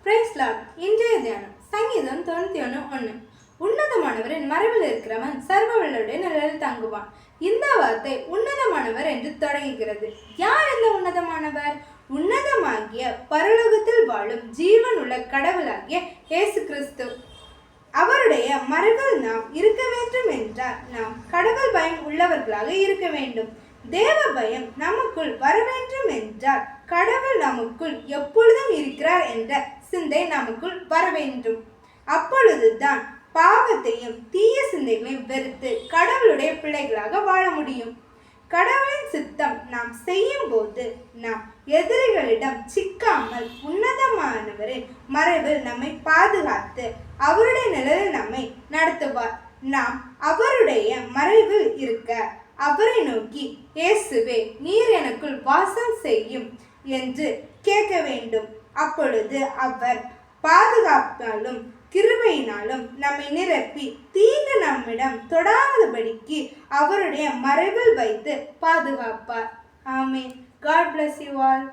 Price Lord. இன்றைய தியானம் சங்கீதம் 91:1. உன்னதமானவரின் மறைவில் இருக்கிறவன் சர்வ வல்லவருடைய நிழலில் தங்குவான். இந்த வார்த்தை உன்னதமானவர் என்று தொடங்குகிறது. யார் இந்த உன்னதமானவர்? உன்னதமாகிய பரலோகத்தில் வாழும் ஜீவன் உள்ள கடவுளாகிய இயேசு கிறிஸ்து. அவருடைய மறைவில் நாம் இருக்க வேண்டும் என்றால் நாம் கடவுள் பயம் உள்ளவர்களாக இருக்க வேண்டும். தேவ பயம் நமக்குள் வர வேண்டும் என்றால் கடவுள் நமக்குள் எப்பொழுதும் இருக்கிறார் என்ற சிந்தை நமக்குள் வர வேண்டும். அப்பொழுதுதான் பாவத்தையும் தீய சிந்தைகளையும் வெறுத்து கடவுளுடைய பிள்ளைகளாக வாழ முடியும். கடவுளின் சித்தம் நாம் செய்யும் போது நாம் எதிரிகளிடம் சிக்காமல் உன்னதமானவரின் மறைவில் நம்மை பாதுகாத்து அவருடைய நிழலில் நம்மை நடத்துவார். நாம் அவருடைய மறைவில் இருக்க அவரை நோக்கி, இயேசுவே, நீர் எனக்குள் வாசம் செய்யும் என்று கேட்க வேண்டும். அப்பொழுது அவர் பாதுகாப்பாலும் கிருபையினாலும் நம்மை நிரப்பி தீங்கு நம்மிடம் தொடாதபடிக்கு அவருடைய மறைவில் வைத்து பாதுகாப்பார். ஆமென். God bless you all.